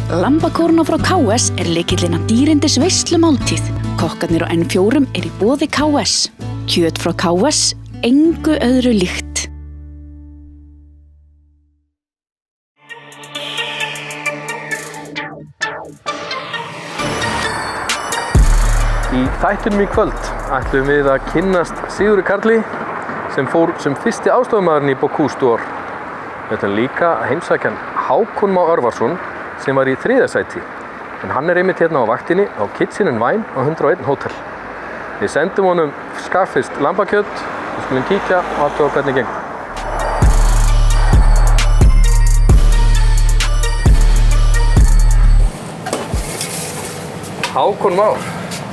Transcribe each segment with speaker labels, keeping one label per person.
Speaker 1: Lambakórna frá KS lykillinn að dýrindis veislumáltíð. Kokkarnir á N4 í boði KS. Kjöt frá KS, engu öðru líkt.
Speaker 2: Í þættinum í kvöld ætlum við að kynnast Sigurði Karli sem fór sem fyrsti aðstofamaðurinn í Bocuse d'Or. Við ætlum líka að heimsækja Hákon Má Örvarsson sem var í 3. sæti. En hann einmitt hérna á vaktinni á Kitchen and Wine á 101 Hotel. Við sendum honum skafist lambakjöt, við skulum kíkja og athuga hvernig gengur. Hákon Már,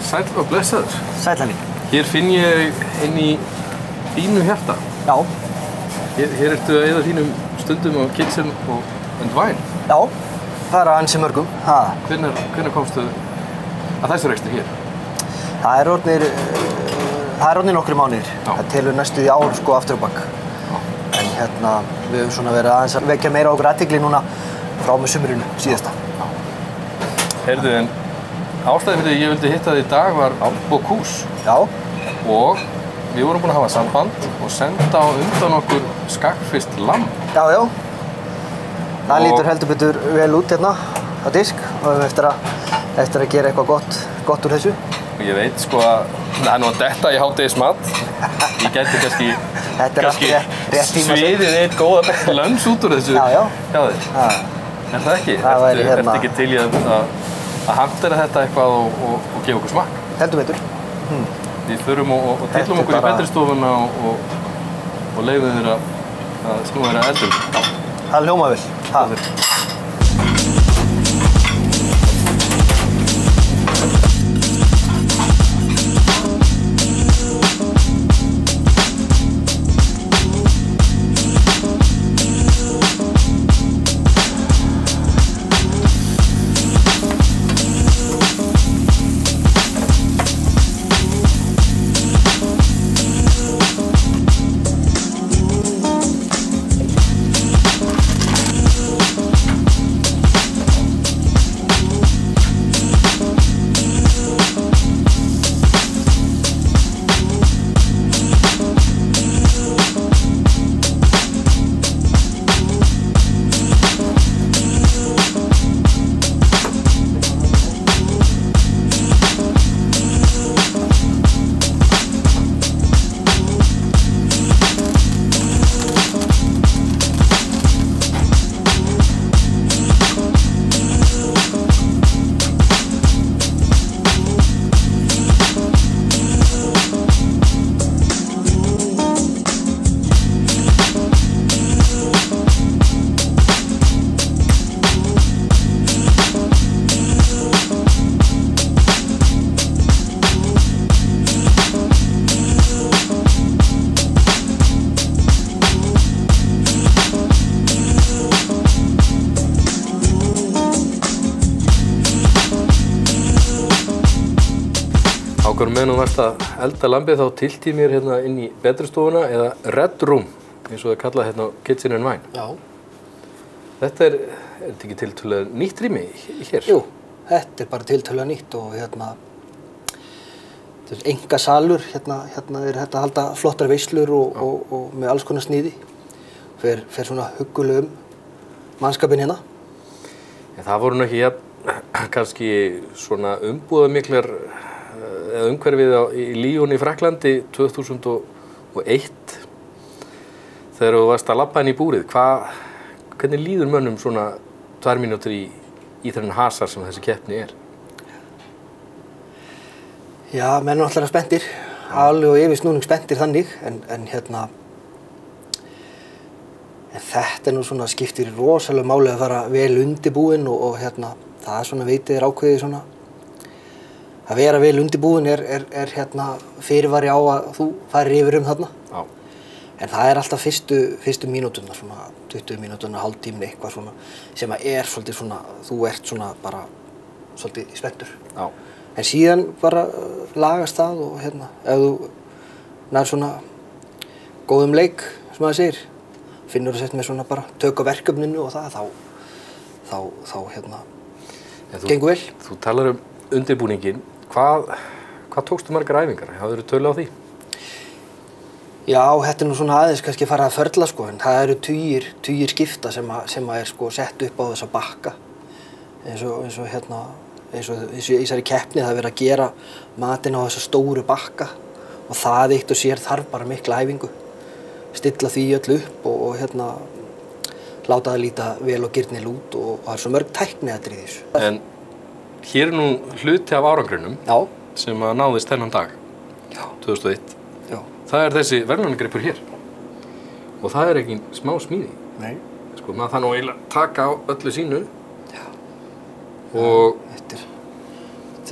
Speaker 2: sæll og blessaður.
Speaker 3: Sæll Henning.
Speaker 2: Hér finn ég inn í þínu hjarta.
Speaker 3: Já.
Speaker 2: Hér ertu að eyða þínum stundum á Kitchen and Wine.
Speaker 3: Já, það er ansi mörgum.
Speaker 2: Hvenær komstu að þessu rekstri hér?
Speaker 3: Það er orðnir nokkrir mánuðir. Það telur næstu í ár sko aftur á bak. En við höfum svona verið aðeins að vekja meira á okkur athygli núna frá með sumrinu síðasta.
Speaker 2: Heyrðu, en ástæðan fyrir ég vildi hitta þig í dag var Bocuse.
Speaker 3: Já.
Speaker 2: Og við vorum búin að hafa samband og senda á undan okkur skagfiskt lamb.
Speaker 3: Já, já. Það lítur heldur betur vel út hérna á disk og við höfum eftir að gera eitthvað gott úr þessu.
Speaker 2: Og ég veit sko að það er nú að detta í hádegismat. Ég gæti kannski sviðið eitt góðan lönns út úr þessu.
Speaker 3: Já, já.
Speaker 2: Hjá þér. Er það ekki?
Speaker 3: Það væri
Speaker 2: Ertu ekki til í að hantera þetta eitthvað og gefa okkur smakk?
Speaker 3: Heldur betur.
Speaker 2: Við förum og tillum okkur í betri-stofuna og leyfum þér að snúa þér að eldum.
Speaker 3: Það hljóma vel.
Speaker 2: Hákon, meðan þú varst að elda lambið þá tilti ég mér hérna inn í betri-stofuna eða Red Room, eins og það er kallað hérna á Kitchen and Wine.
Speaker 3: Já.
Speaker 2: Þetta er þetta ekki tiltölulega nýtt rými hér?
Speaker 3: Jú, þetta er bara tiltölulega nýtt og þetta er einkasalur, hérna er hægt að halda flottar veislur og með alls konar sniði. Fer svona huggulegum mannskapinn hérna.
Speaker 2: En það voru nú ekki kannski svona umbúðamiklar eða umhverfið í Lyon í Frakklandi 2001 þegar þú varst að labba inn í búrið. Hvernig líður mönnum svona 2 mínútur í þennan hasar sem þessi keppni er?
Speaker 3: Já, menn eru alltaf spenntir, alveg og yfir snúning spenntir þannig, en þetta er nú svona skiptir rosalega máli að fara vel undirbúinn og það er svona veitið ákveðið svona að vera vel undirbúinn er fyrirvari á að þú farir yfir þarna.
Speaker 2: Já.
Speaker 3: En það er alltaf fyrstu mínúturnar, svona 20 mínúturnar, hálftíminn eitthvað svona sem að er svolítið svona, þú ert svona bara svolítið spenntur.
Speaker 2: Já.
Speaker 3: En síðan bara lagast það og ef þú nær svona góðum leik, sem maður segir, finnur þú sett með svona bara tök á verkefninu og það, þá gengur vel.
Speaker 2: Þú talar undirbúninginn. Hvað tókstu margar æfingar? Hafðirðu tölu á því?
Speaker 3: Já, þetta nú svona aðeins kannski farið að förla sko, en það eru tugir skipta sem sko sett upp á þessa bakka. Eins og í þessari keppni það er verið að gera matinn á þessa stóru bakka og það eitt og sér þarf bara mikla æfingu. Stilla því öll upp og láta það líta vel og girnil út og það er svo mörg tækniatriði í þessu.
Speaker 2: En hér nú hluti af árangrinum sem að náðist þennan dag, 2001.
Speaker 3: Já.
Speaker 2: Það er þessi verðlaunagripur hér og það er ekki smá smíði.
Speaker 3: Nei.
Speaker 2: Sko, maður það nú eiginlega taka á öllu sínu. Já. Og
Speaker 3: þetta er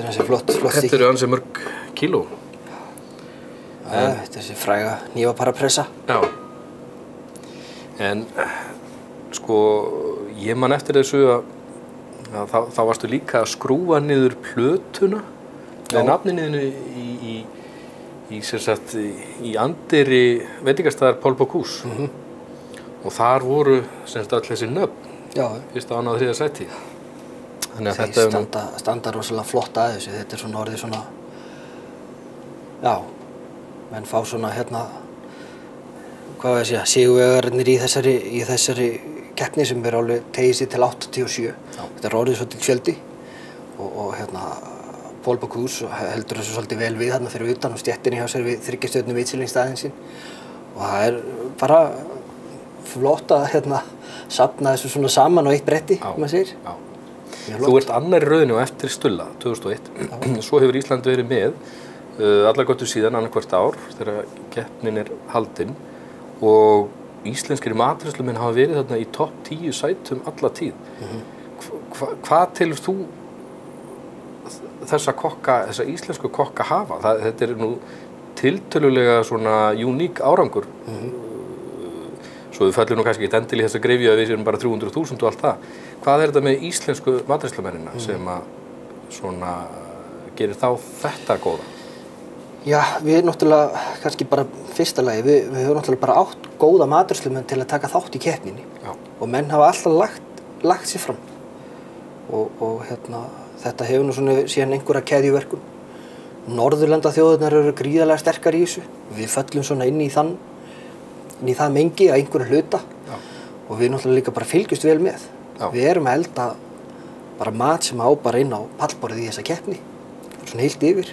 Speaker 3: þessi flott
Speaker 2: þetta
Speaker 3: stykki.
Speaker 2: eru ansi mörg kíló.
Speaker 3: Þetta er þessi fræga hnífaparapressa.
Speaker 2: Já. En sko, ég man eftir þessu að þá varstu líka að skrúfa niður plötuna með nafninu í anddyri veitingastæðar Paul Bocuse. Og þar voru öll þessi nöfn. Já. Fyrsta, annað og þriðja sæti. Þannig að
Speaker 3: þetta standa rosalega flott að þessu. Þetta er svona orðið svona, já, menn fá svona hvað ég segja, sigurvegararnir í þessari keppni sem er alveg tegið sér til 87. Já. Þetta er orðið svolítið fjöldi og Paul Bocuse heldur þessu svolítið vel við þarna fyrir utan og stéttinni hjá sér við 3 stjörnu Michelin-staðinn sinn og það er bara flott að safna þessu svona saman á eitt bretti, maður segir.
Speaker 2: Já. Þú ert annar í rauðinu og eftir Stulla 2001. Svo hefur Ísland verið með allar götur síðan annað ár þegar keppnin er haldin og íslenskir matreiðslumenn hafa verið þarna í topp 10 sætum alla tíð. Hvað telur þú þessa íslensku kokka hafa? Þetta er nú tiltölulega svona uník árangur. Svo við fellum nú kannski ekki endilega í þessa greifju að við séum bara 300.000 og allt það. Hvað er þetta með íslensku matreiðslumennina sem að svona gerir þá þetta góða?
Speaker 3: Já, við náttúrulega kannski bara fyrsta lagi, við höfum náttúrulega bara átt góða matreiðslumenn til að taka þátt í keppninni. Já. Og menn hafa alltaf lagt sér fram. Og þetta hefur nú svona síðan einhverja keðjuverkun. Norðurlandaþjóðirnar eru gríðarlega sterkar í þessu. Við föllum svona inn í það mengi að einhverju hluta. Já. Og við náttúrulega líka bara fylgjumst vel með. Já. Við erum að elda bara mat sem á bara inn á pallborðið í þessa keppni. Svona heilt yfir.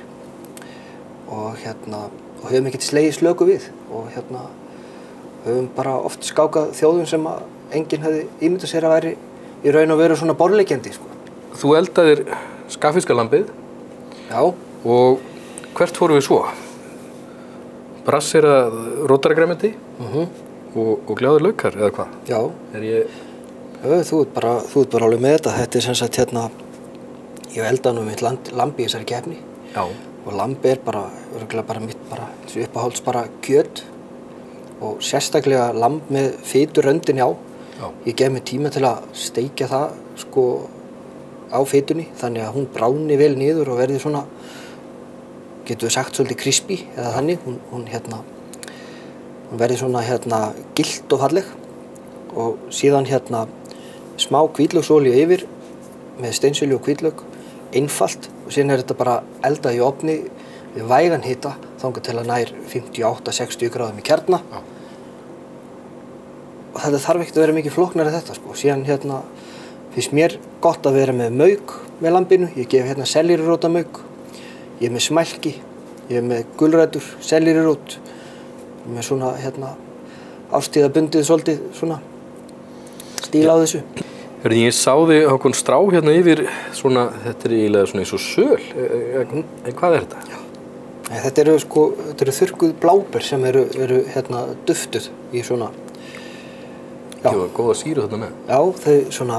Speaker 3: Og höfum ekkert slegið slöku við. Og höfum bara oft skákað þjóðum sem að enginn hefði ímyndað sér að væri í raun og veru svona borðleggjandi, sko. Þú
Speaker 2: eldaðir skafiskalambið.
Speaker 3: Já.
Speaker 2: Og hvert fórum við svo? Brasserað rótargrænmeti og gljáður laukar, eða hvað?
Speaker 3: Já. Þú ert bara alveg með þetta. Þetta er sem sagt ég eldaði nú mitt lamb í þessari keppni.
Speaker 2: Já.
Speaker 3: Og lamb er örugglega bara mitt uppáhalds kjöt og sérstaklega lamb með fituröndinni á. Já. Ég gef mér tíma til að steikja það sko á fitunni þannig að hún bráni vel niður og verði svona, getur við sagt, svolítið crispy eða þannig. Hún verði svona gylt og falleg og síðan smá hvítlauksolíu yfir með steinselju og hvítlauk, einfalt og síðan er þetta bara eldað í ofni við vægan hita þangað til að nær 58-60 gráðum í kjarna. Já. Og þetta þarf ekkert að vera mikið flóknari þetta sko. Síðan finnst mér gott að vera með mauk með lambinu. Ég gef sellerírótamauk. Ég er með smælki. Ég er með gulrætur, sellerírót. Með svona árstíðabundið svolítið svona stíl á þessu.
Speaker 2: Ég sá þig Hákon strá yfir svona, þetta er eiginlega svona eins og söl. En hvað er þetta?
Speaker 3: Já. Þetta eru þurrkuð bláber sem eru duftuð í svona.
Speaker 2: Já. Góða sýru þarna með.
Speaker 3: Já, þau svona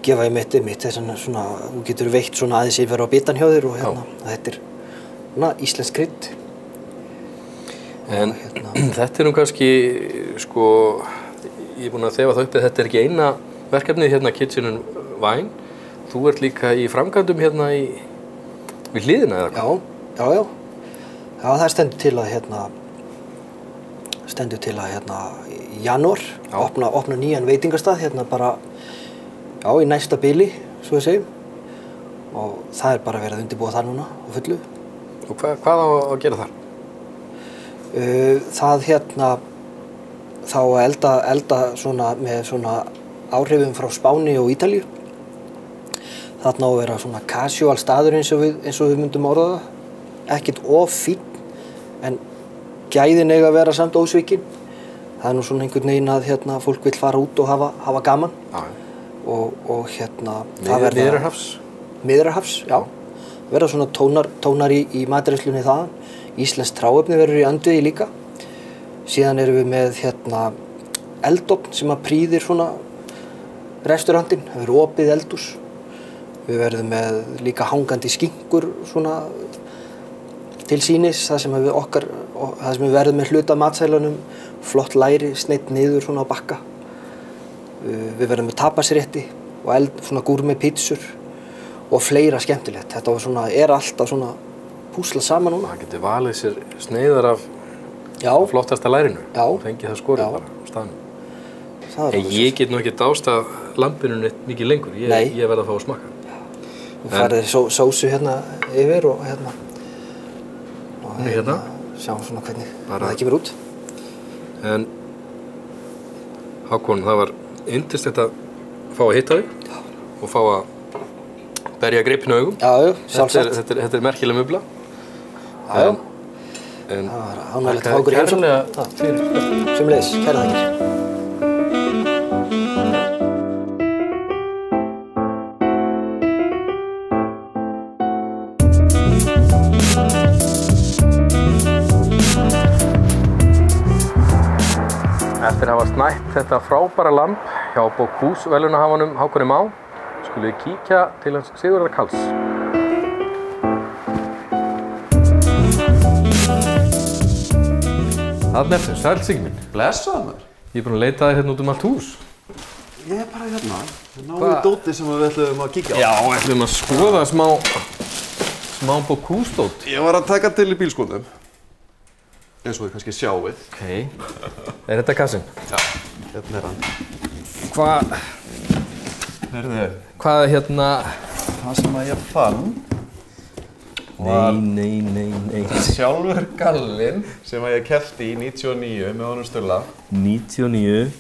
Speaker 3: gefa í mitt þess að svona, þú getur veitt svona aðeins yfir á bitan hjá þér og þetta er svona íslensk krydd.
Speaker 2: En þetta er nú kannski, sko, ég er búinn að þefa það upp að þetta er ekki eina verkefnið Kitchen and Wine. Þú ert líka í framkvæmdum við hliðina eða hvað?
Speaker 3: Já, það stendur til að í janúar opna nýjan veitingastað bara í næsta bili svo við segjum. Og það bara verið að undirbúa það núna á fullu.
Speaker 2: Og hvað á að gera þar?
Speaker 3: Það þá að elda svona með svona áhrifum frá Spáni og Ítalíu. Þarna á að vera svona casual staður eins og við myndum orða það. Ekkert of fínn, en gæðin eiga að vera samt ósvikin. Það er nú svona einhvern veginn að fólk vill fara út og hafa gaman.
Speaker 2: Já.
Speaker 3: Og
Speaker 2: það verða
Speaker 3: Miðjarðarhafs, já. Það verða svona tónar í matreiðslunni þaðan. Íslenskt hráefni verður í andviði líka. Síðan erum við með eldofn sem að prýðir svona restaurantinn. Það verður opið eldhús. Við verðum með líka hangandi skinkur svona til sýnis, það sem við verðum með hluta af matsælunum, flott læri, sneitt niður svona á bakka. Við verðum með tapasrétti og svona gúrme pítsur og fleira skemmtilegt. Þetta alltaf svona púslað saman núna.
Speaker 2: Það getur valið sér sneiðar af flottasta lærinu og fengið það skorið bara á staðnum. Ég get nú ekki dást að lambinu neitt mikið lengur. Ég verð að fá að smakka.
Speaker 3: Við farið sósu yfir og sjáum svona hvernig það kemur út.
Speaker 2: En Hákon, það var yndislegt að fá að hitta þig og fá að berja gripinu augum.
Speaker 3: Já, sjálfsagt.
Speaker 2: Þetta er merkileg mubla.
Speaker 3: Já. Það var ánægilegt að fá okkur í heimsókn. Sömuleiðis, kærar þakkir.
Speaker 2: Eftir að hafa snætt þetta frábæra lamb hjá Bocuse-verðlaunahafanum Hákoni Má, skulum við kíkja til hans Sigurðar Karls. Þarna ertu, sæll Siggi minn.
Speaker 4: Blessaður maður.
Speaker 2: Ég er búinn að leita þér út út hús.
Speaker 4: Ég er bara náum við dótið sem við ætlum að kíkja á.
Speaker 2: Já, ætlum að skoða smá Bocuse-dót.
Speaker 4: Ég var að taka til í bílskúrnum. Eins og þið kannski sjáið.
Speaker 2: Er þetta kassinn?
Speaker 4: Já, hérna er hann.
Speaker 2: Hvað
Speaker 4: Það sem að ég fann var
Speaker 2: Nei.
Speaker 4: sjálfur gallinn sem að ég keypti í 99 með honum Stulla.
Speaker 2: 99?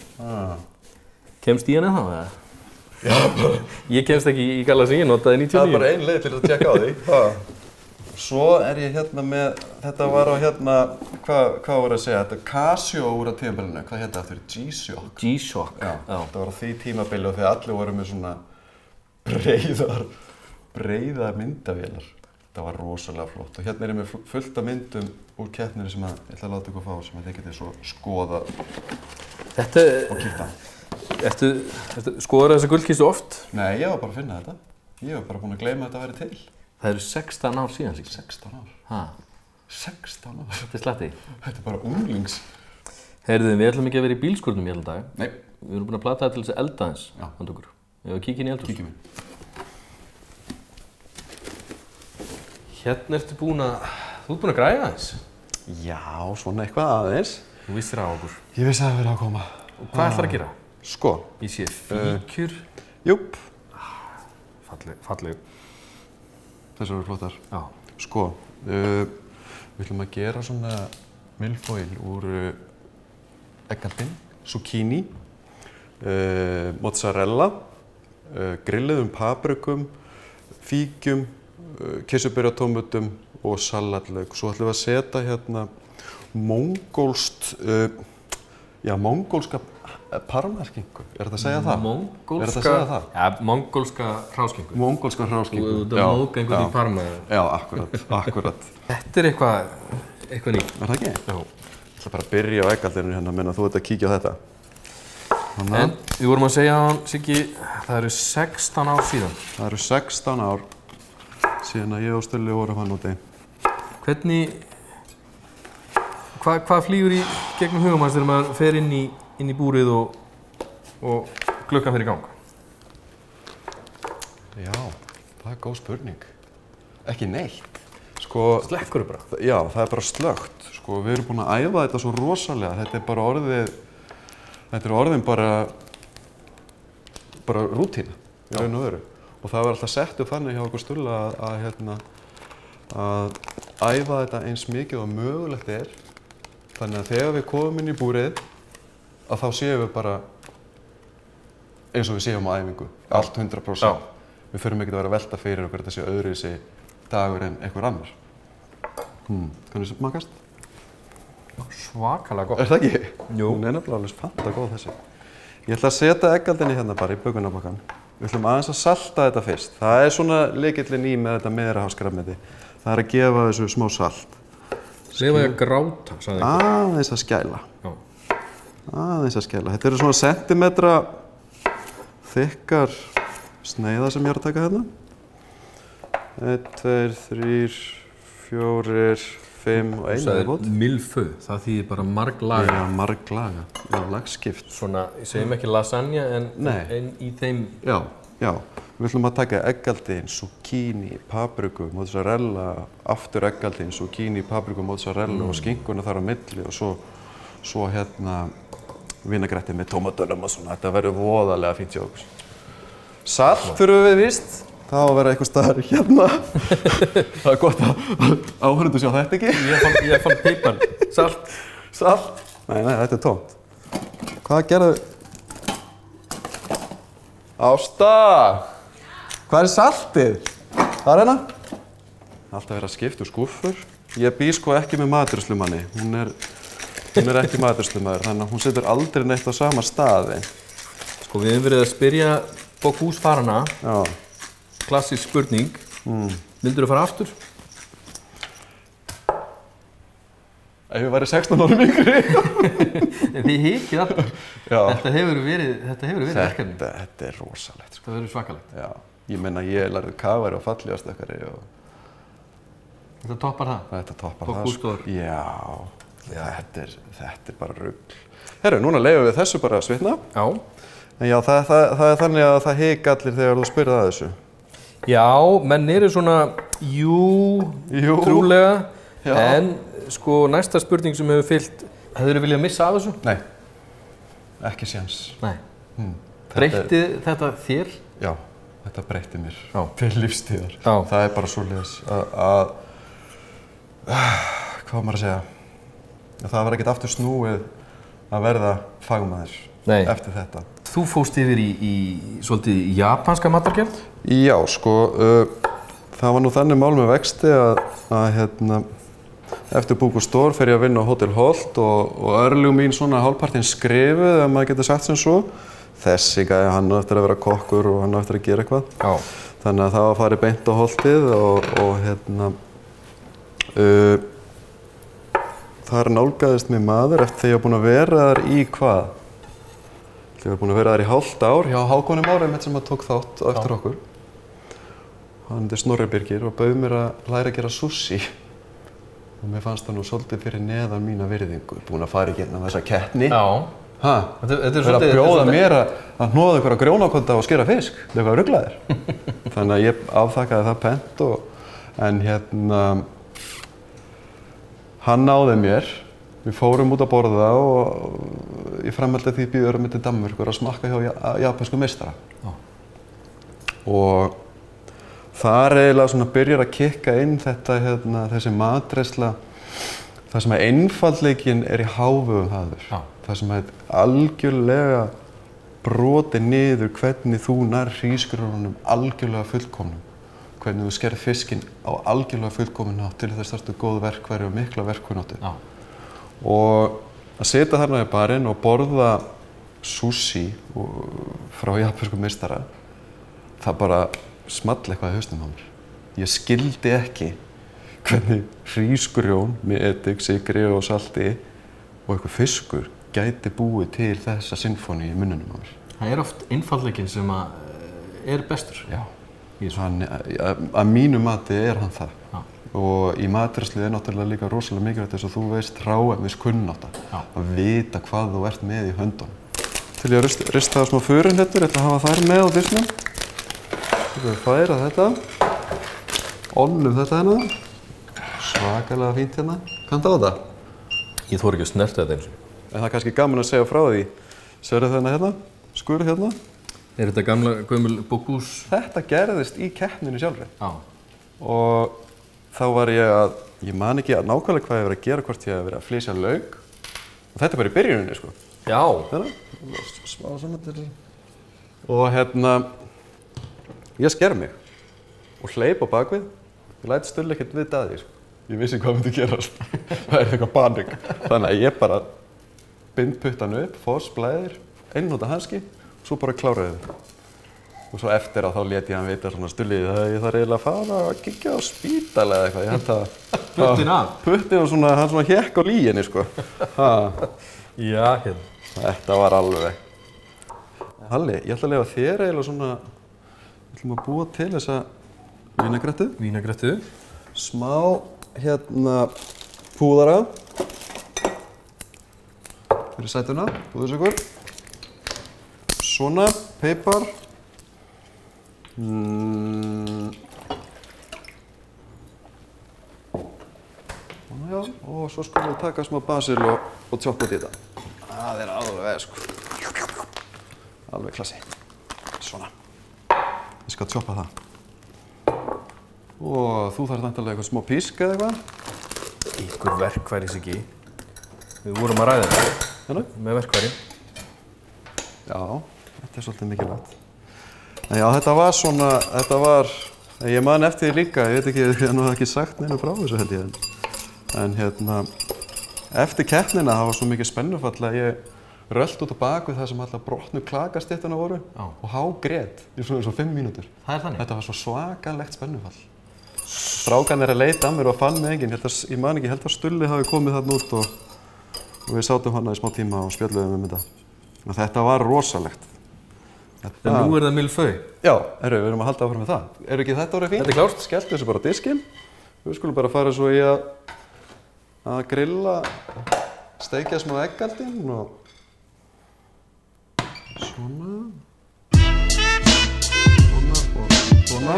Speaker 2: Kemst í hann eða? Já. Ég kemst ekki í galla sem ég notaði 99.
Speaker 4: Það er bara ein leið til að tjekka á því. Svo er ég með, þetta var á hvað voru að segja, þetta Casio úr á tímabilinu, hvað hétt það aftur? G-Shock.
Speaker 2: G-Shock, já.
Speaker 4: Þetta var á því tímabili og þegar allir voru með svona breiðar myndavélar. Þetta var rosalega flott og hérna er ég með fullt af myndum úr keppninu sem ég ætla að láta ykkur fá sem þið getið svo skoða og kíkta.
Speaker 2: Ertu skoðar þessa gullkistu oft?
Speaker 4: Nei, ég var bara að finna þetta. Ég var bara búinn að gleyma að þetta væri til.
Speaker 2: Það eru 16 ár síðan, Siggi.
Speaker 4: 16 ár?
Speaker 2: Ha?
Speaker 4: 16 ár?
Speaker 2: Þetta er slatti.
Speaker 4: Þetta er bara unglings.
Speaker 2: Heyrðu, við ætlum ekki að vera í bílskúrnum í allan dag.
Speaker 4: Nei.
Speaker 2: Við erum búin að plata það til þess að elda eins. Já. Handa okkur. Við erum að kíkja inn í eldhús.
Speaker 4: Kíkjum inn.
Speaker 2: Hérna ertu búin að græja aðeins.
Speaker 4: Já, svona eitthvað aðeins.
Speaker 2: Þú vissir á okkur.
Speaker 4: Ég vissi að það verið að koma.
Speaker 2: Og hvað ætlar að gera?
Speaker 4: Sko.
Speaker 2: Ég sé fíkjur.
Speaker 4: Júpp.
Speaker 2: Falleg.
Speaker 4: Þessar eru flottar.
Speaker 2: Já.
Speaker 4: Sko, við ætlum að gera svona milfoil úr eggaldin, zucchini, mozzarella, grilluðum paprikum, fíkjum, kirsuberjatómatum og salatlauk. Svo ætlum við að setja hérna mongólska parmaskinku. Er þetta að segja það? Er þetta að segja það?
Speaker 2: Já, mongólska hráskinku.
Speaker 4: Mongólska hráskinku.
Speaker 2: Þú ert að móka einhvern í parma.
Speaker 4: Já, akkurat.
Speaker 2: Þetta er eitthvað nýtt.
Speaker 4: Er það ekki?
Speaker 2: Já.
Speaker 4: Ég ætla bara að byrja á eggaldinu hérna, menn að þú ert að kíkja á þetta.
Speaker 2: En við vorum að segja á hann, Siggi, það eru 16 ár síðan.
Speaker 4: Það eru 16 ár síðan að ég og Stulli vorum hann úti.
Speaker 2: Hvað flýgur í gegnum hugum hans þegar maður fer inn í búrið og gluggan fer í gang?
Speaker 4: Já, það er góð spurning. Ekki neitt. Sko,
Speaker 2: slekkur bara?
Speaker 4: Já, það er bara slökkt. Sko, við erum búin að æfa þetta svo rosalega. Þetta er bara orðin bara rútína í raun og veru. Og það var alltaf sett upp þannig hjá okkur Stulla að æfa þetta eins mikið og mögulegt þannig að þegar við komum inn í búrið að þá séum við bara eins og við séum á æfingu, allt 100%. Já. Við förum ekki að vera að velta fyrir okkur þetta sé öðruvísi dagur en einhver annar. Hvernig smakast?
Speaker 2: Svakalega gott.
Speaker 4: Það ekki?
Speaker 2: Jú.
Speaker 4: Hún nefnilega alveg fanta góð þessi. Ég ætla að setja eggaldinni hérna bara í bökunarbakkann. Við ætlum aðeins að salta þetta fyrst. Það svona lykillinn í með þetta meðrahafsgrænmeti. Það að gefa þessu smá salt.
Speaker 2: Leyfa því að gráta, sagði einhver.
Speaker 4: Aðeins að skæla.
Speaker 2: Já.
Speaker 4: Aðeins að skæla. Þetta eru svona sentimetra þykkar sneiðar sem ég að taka hérna. 1, 2, 3, 4, 5 og 1 viðbót.
Speaker 2: Milfö, það þýðir bara marglaga.
Speaker 4: Já, marglaga. Já, lagskipt.
Speaker 2: Svona, ég segjum ekki lasagna en í þeim...
Speaker 4: Já. Við ætlum að taka eggaldin, zucchini, papriku, mozzarella, aftur eggaldin, zucchini, papriku, mozzarella og skinkuna þar á milli og svo hérna vinagretti með tómatunum og svona. Þetta verður voðalega fínt hjá okkur. Salt þurfum við víst. Það á að vera eitthvað staðar hérna. Það er gott að áhörundu sjá þetta ekki.
Speaker 2: Ég fann pipar.
Speaker 4: Salt? Nei, þetta er tómt. Hvað gerðu? Ásta! Hvað saltið? Það hérna? Alltaf verið að skipta úr skúffur. Ég bý sko ekki með matreiðslumanni. Hún er ekki matreiðslumaður, þannig að hún situr aldrei neitt á sama staði.
Speaker 2: Sko við höfum verið að spyrja Bocuse-farana.
Speaker 4: Já.
Speaker 2: Klassísk spurning. Vildirðu fara aftur?
Speaker 4: Ef ég væri 16 árum yngri.
Speaker 2: Þið hikið alltaf. Þetta hefur verið verkefni.
Speaker 4: Þetta er rosalegt.
Speaker 2: Það verður svakalegt.
Speaker 4: Já. Ég meina, ég lærði kafari og fallegastökkari og...
Speaker 2: Þetta toppar það?
Speaker 4: Þetta toppar það.
Speaker 2: Bocuse-stór.
Speaker 4: Já. Þetta er bara rugl. Herru, núna leyfum við þessu bara að svitna.
Speaker 2: Já.
Speaker 4: En já, það er þannig að það hika allir þegar þú spyrir að þessu.
Speaker 2: Já, menn eru svona, trúlega. Já. En sko, næsta spurning sem hefur fylgt, hefurðu viljað missa af þessu?
Speaker 4: Nei, ekki séns.
Speaker 2: Nei. Breytti þetta þér?
Speaker 4: Já, þetta breytti mér
Speaker 2: til
Speaker 4: lífstíðar.
Speaker 2: Já.
Speaker 4: Það er bara svoleiðis hvað maður að segja? Það var ekkert aftur snúið að verða fagmaður eftir þetta.
Speaker 2: Þú fórst yfir í svolítið japanska matargerð?
Speaker 4: Já, sko, það var nú þannig mál með vexti að eftir Bocuse-stór fer ég að vinna á Hótel Holt og örlög mín svona hálfpartinn skrifuð, ef maður getur sagt sem svo. Þessi gæði, hann á eftir að vera kokkur og hann á eftir að gera eitthvað. Já. Þannig að það var farið beint á Holtið og þar nálgaðist mig maður eftir þegar ég var búinn að vera þar í hvað? Þegar ég var búinn að vera þar í hálft ár hjá Hákoni Márem sem að tók þátt á eftir okkur. Hann er Snorri Birgir og bauð mér að læra að gera sushi. Og mér fannst það nú svolítið fyrir neðan mína virðingu. Búinn að fara í gegnum þessa keppni. Já. Verið að bjóða mér að hnoða ykkur á grjónakonda og skera fisk. Það er eitthvað ruglaðir. Þannig að ég afþakkaði það pent en hann náði mér. Við fórum út að borða og ég framhaldi því býðurum til Danmerkur að smakka hjá japansku meistara. Og þar eiginlega svona byrjar að kikka inn þetta, þessi matreiðsla, það sem að einfaldleikinn í hávegum hafður. Það sem að algjörlega broti niður hvernig þú nær hrísgrjónunum algjörlega fullkomnum. Hvernig þú skerð fiskinn á algjörlega fullkominn hátt til þess þarftu góð verkfæri og mikla verkkunnáttu. Og að sitja þarna í barinn og borða sushi frá japansku meistara, það bara small eitthvað í hausnum á mér. Ég skildi ekki hvernig hrísgrjón með edik, sykri og salti og eitthvað fiskur gæti búið til þessa sinfóníu í munnunum á mér.
Speaker 2: Það er oft einfaldleikinn sem er bestur.
Speaker 4: Já, að mínu mati er hann það. Og í matreiðslu náttúrulega líka rosalega mikilvægt þess að þú veist hráefniskunnátta. Að vita hvað þú ert með í höndunum. Til ég að rista það smá furuhnettur, ég ætla að hafa þær með á disknum. Við færa þetta. Ollum þetta hérna. Svakalega fínt hérna. Kanntu á þetta?
Speaker 2: Ég þori ekki að snerta þetta eins og.
Speaker 4: En það er kannski gaman að segja frá því. Sérðu þarna hérna? Skurð hérna?
Speaker 2: þetta gömul Bocuse?
Speaker 4: Þetta gerðist í keppninni sjálfri.
Speaker 2: Já.
Speaker 4: Og þá var ég man ekki nákvæmlega hvað ég var að gera, hvort ég hef verið að flysja lauk. Og þetta bara í byrjuninni, sko.
Speaker 2: Já.
Speaker 4: Smá svona til. Og ég sker mig og hleyp á bakvið. Ég læt Stulli ekkert vita að því, sko. Ég vissi hvað myndi gerast. Það eitthvað panik. Þannig að ég bara bind puttan upp, foss, blæðir, einnota hanski, og svo bara kláraði þau. Og svo eftir þá lét ég hann vita svona Stulli, ég þarf eiginlega að fara að kíkja á spítala eða eitthvað. Ég held að...
Speaker 2: Puttin af?
Speaker 4: Puttin og svona, hann svona hékk á lýginni, sko.
Speaker 2: Já, hérna.
Speaker 4: Þetta var alveg. Halli, ég ætla að leyfa þér eiginlega svona, við ætlum að búa til þessa vínagrettu.
Speaker 2: Vínagrettu.
Speaker 4: Smá, púðara. Fyrir sætuna, púðursykur. Svona, pipar. Já, og svo skulum við taka smá basil og tjóppa út í þetta. Það alveg, sko. Alveg klassi. Svona. Ég skal tjóppa það. Og þú þarf væntanlega eitthvað smá písk eða eitthvað.
Speaker 2: Ykkur verkfæri, Siggi. Við vorum að ræða þetta. Með verkfæri.
Speaker 4: Já, þetta svolítið mikilvægt. Já, þetta var svona, ég man eftir því líka, ég veit ekki, ég hef nú ekki sagt neina frá þessu held ég. En eftir keppnina, það var svo mikið spennufall að ég rölti út á bak við það sem alltaf brotnu klakastyttuna voru og hágrét í svona 5 mínútur.
Speaker 2: Það er þannig?
Speaker 4: Þetta var svo svakalegt spennufall. Strákan að leita að mér og fann mig enginn, ég man ekki, ég held að Stulli hafi komið þarna út og við sátum hana í smá tíma og spjölluðum þetta. Og þetta var rosalegt.
Speaker 2: En nú það millefeuille?
Speaker 4: Já, við erum að halda áfram með það. Ekki þetta orðið fínt?
Speaker 2: Þetta klárt.
Speaker 4: Skelltu þessu bara á diskinn. Við skulum bara fara svo í að grilla, steikja smá eggaldinn og svona og svona.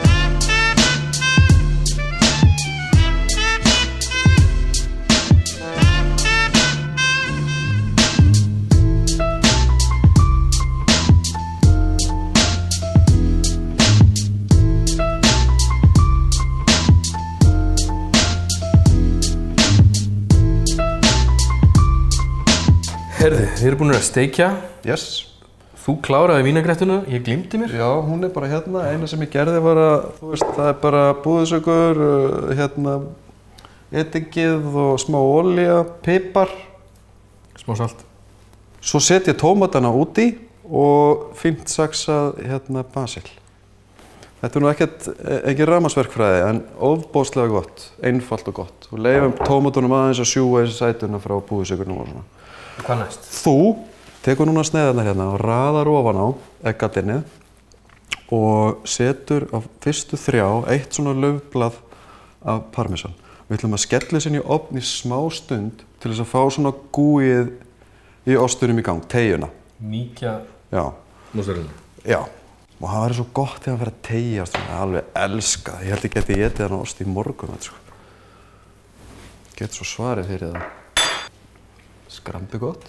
Speaker 2: Herðu, við erum búin að steikja.
Speaker 4: Yes.
Speaker 2: Þú kláraði vínagrettuna, ég gleymdi mér.
Speaker 4: Já, hún bara hérna. Eina sem ég gerði var að, það er bara búðsykur, edikið og smá olía, pipar.
Speaker 2: Smá salt.
Speaker 4: Svo set ég tómatana út í og fínt saxað basil. Þetta nú ekki rafmagnsverkfræði, en ofboðslega gott, einfalt og gott. Og leyfum tómatunum aðeins að sjúga þessi sætuna frá búðsykurnum og svona.
Speaker 2: Hvað næst?
Speaker 4: Þú tekur núna sneiðarnar hérna og raðar ofan á eggaldinið og setur á fyrstu 3 eitt svona laufblað af parmesan. Við ætlum að skella þessu inn í ofn í smá stund til þess að fá svona gúið í ostunum í gang, teyjuna.
Speaker 2: Mýkja mozzarella.
Speaker 4: Já, og það væri svo gott þegar hann fer að teyja, ég alveg elska það. Ég held ég geti étið hann ost í morgun. Get svo svarið fyrir það. Skrambi gott.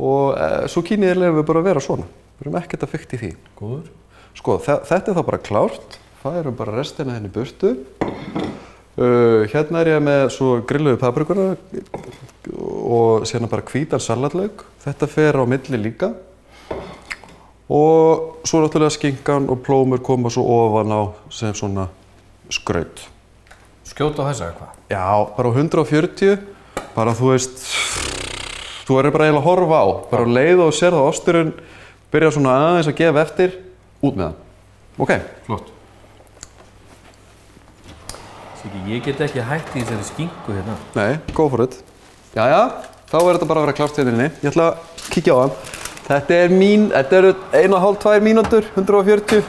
Speaker 4: Og svo kynið lefum við bara að vera svona. Við erum ekkert að fikta í því.
Speaker 2: Góður.
Speaker 4: Sko, þetta þá bara klárt. Færum bara restina henni burtu. Hérna ég með svo grilluðu paprikuna og sérna bara hvítan salatlauk. Þetta fer á milli líka. Og svo náttúrulega skinkan og plómur koma svo ofan á sem svona skraut.
Speaker 2: Skjóta á þessa eitthvað?
Speaker 4: Já, bara á 140. Bara þú veist, þú verður bara eiginlega að horfa á. Bara á leið og sér það osturinn byrja svona aðeins að gefa eftir, út með það. Ok?
Speaker 2: Flott. Siggi, ég get ekki hætt í þessari skinku hérna.
Speaker 4: Nei, go for it. Jæja, þá þetta bara að vera klárt hérna inni. Ég ætla að kíkja á það. Þetta eru 1,5–2 mínútur, 140.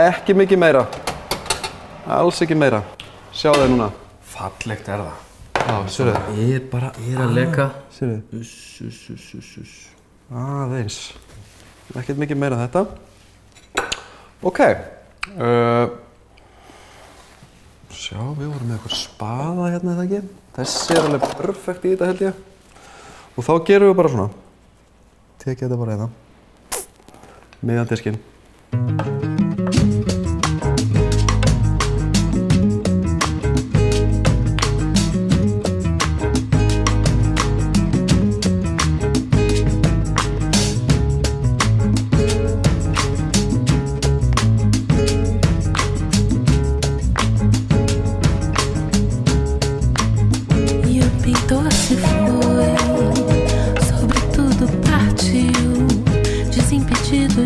Speaker 4: Ekki mikið meira. Alls ekki meira. Sjá það núna.
Speaker 2: Fallegt það.
Speaker 4: Já, sérðu.
Speaker 2: Ég að leka.
Speaker 4: Sérðu. Aðeins. Ekkert mikið meira en þetta. Ok. Sjá, við vorum með eitthvað spaða hérna eða ekki. Þessi alveg perfekt í þetta held ég. Og þá gerum við bara svona. Tekið þetta bara hérna. miðjan diskinn.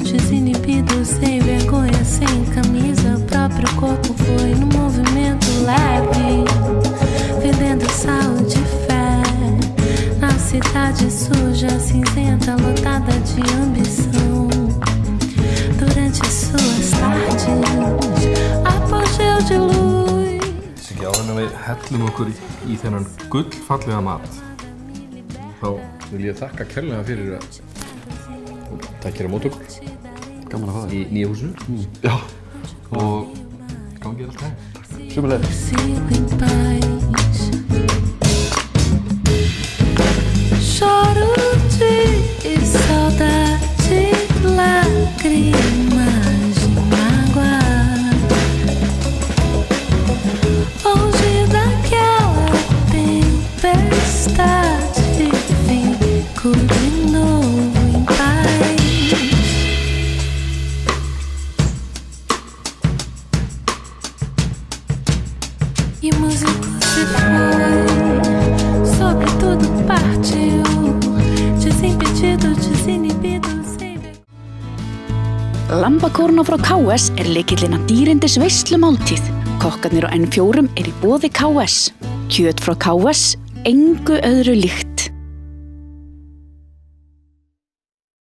Speaker 5: Desinibido, sem vergonha, sem camisa, o próprio corpo foi no movimento leve, vendendo sal de fé, na cidade suja, cinzenta, lotada de ambição, durante suas tardes, apogeu de luz.
Speaker 2: Siggi, áður en við hellum okkur í þennan gullfallega mat, þá vil ég þakka kærlega fyrir að takk á móti okkur.
Speaker 4: Gaman að fá það.
Speaker 2: Í nýja húsinu.
Speaker 4: Já.
Speaker 2: Og gangi allt hægt.
Speaker 4: Sömuleiðis.
Speaker 5: Choro de saudade, lágrimas de mágoa, longe daquela tempestade, fico de novo em paz. E o músico se foi, sobre tudo partiu, desimpedido, desinibido, sem vergonha.
Speaker 1: Lambakórna frá KS lykillinn að dýrindis veislumáltíð. Kokkarnir á N4 í boði KS. Kjöt frá KS, engu öðru líkt.